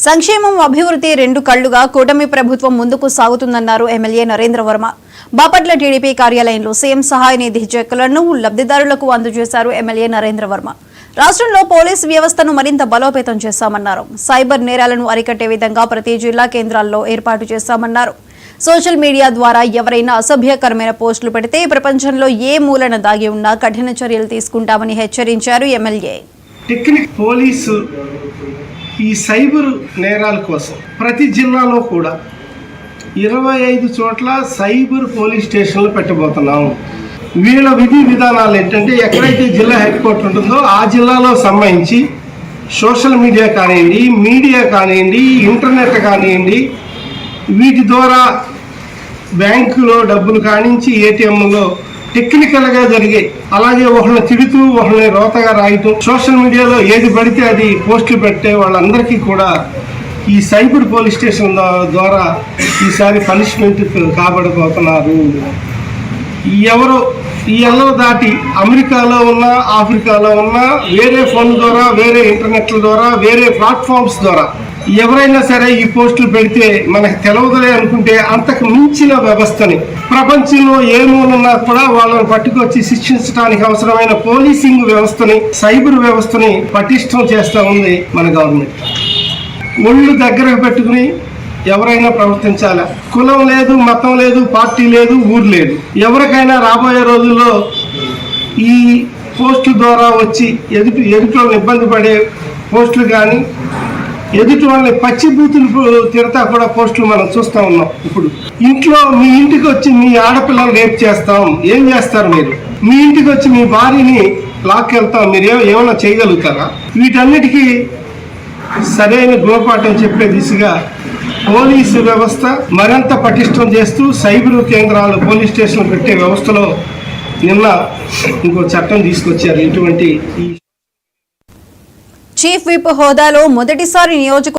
సంక్షేమం అభివృద్ధి రెండు కళ్లుగా కూటమి ప్రభుత్వం ముందుకు సాగుతుందన్నారు ఎమ్మెల్యే నరేంద్ర వర్మ. బాపట్ల టీడీపీ కార్యాలయంలో సీఎం సహాయ నిధి చెక్కులను లబ్ధిదారులకు అందజేశారు ఎమ్మెల్యే నరేంద్ర వర్మ. రాష్ట్రంలో పోలీసు వ్యవస్థను మరింత బలోపేతం చేశామన్నారు. సైబర్ నేరాలను అరికట్టే విధంగా ప్రతి జిల్లా కేంద్రాల్లో ఏర్పాటు చేశామన్నారు. సోషల్ మీడియా ద్వారా ఎవరైనా అసభ్యకరమైన పోస్టులు పెడితే ప్రపంచంలో ఏ మూలన దాగి ఉన్నా కఠిన చర్యలు తీసుకుంటామని హెచ్చరించారు ఎమ్మెల్యే. టెక్నిక్ పోలీసు ఈ సైబర్ నేరాల కోసం ప్రతి జిల్లాలో కూడా 25 చోట్ల సైబర్ పోలీస్ స్టేషన్లు పెట్టబోతున్నాం. వీళ్ళ విధి విధానాలు ఏంటంటే, ఎక్కడైతే జిల్లా హెడ్ క్వార్టర్ ఉంటుందో ఆ జిల్లాలో సంబంధించి సోషల్ మీడియా కానివ్వండి, ఇంటర్నెట్ కానివ్వండి, వీటి ద్వారా బ్యాంకులో డబ్బులు కానించి ఏటీఎంలో టెక్నికల్గా జరిగే, అలాగే ఒకళ్ళని తిడుతూ ఒకళ్ళని రోతగా రాయటం, సోషల్ మీడియాలో ఏది పడితే అది పోస్టులు పెట్టే వాళ్ళందరికీ కూడా ఈ సైబర్ పోలీస్ స్టేషన్ ద్వారా ఈసారి పనిష్మెంట్ కాబడిపోతున్నారు. ఎవరు ఈ ఎల్లలు దాటి అమెరికాలో ఉన్నా, ఆఫ్రికాలో ఉన్నా, వేరే ఫోన్ ద్వారా, వేరే ఇంటర్నెట్ల ద్వారా, వేరే ప్లాట్ఫామ్స్ ద్వారా ఎవరైనా సరే ఈ పోస్టులు పెడితే మనకు తెలవదులే అనుకుంటే అంతకు మించిన వ్యవస్థని ప్రపంచంలో ఏ మూలన్నా కూడా వాళ్ళని పట్టుకొచ్చి శిక్షించడానికి అవసరమైన పోలీసింగ్ వ్యవస్థని, సైబర్ వ్యవస్థని పటిష్టం చేస్తూ ఉంది మన గవర్నమెంట్. ఒళ్ళు దగ్గరకు పెట్టుకుని ఎవరైనా ప్రవర్తించాలా. కులం లేదు, మతం లేదు, పార్టీ లేదు, ఊరు లేదు. ఎవరికైనా రాబోయే రోజుల్లో ఈ పోస్టుల ద్వారా వచ్చి ఎదుటి ఇబ్బంది పడే పోస్టులు కానీ, ఎదుటి వాళ్ళని పచ్చిబూతులు తిడతా కూడా పోస్టులు మనం చూస్తూ ఉన్నాం. ఇప్పుడు ఇంట్లో మీ ఇంటికి వచ్చి మీ ఆడపిల్లలు రేప్ చేస్తాం, ఏం చేస్తారు మీరు? మీ ఇంటికి వచ్చి మీ భార్యని లాక్కెళ్తాం, మీరు ఏమైనా చేయగలుగుతారా? వీటన్నిటికీ సరైన గుణపాఠం చెప్పే దిశగా పోలీసు వ్యవస్థ మరింత పటిష్టం చేస్తూ సైబర్ కేంద్రాలు, పోలీస్ స్టేషన్లు పెట్టే వ్యవస్థలో నిన్న ఇంకో చట్టం తీసుకొచ్చారు. ఇటువంటి చీఫ్ విప్ హోదాలో మొదటిసారి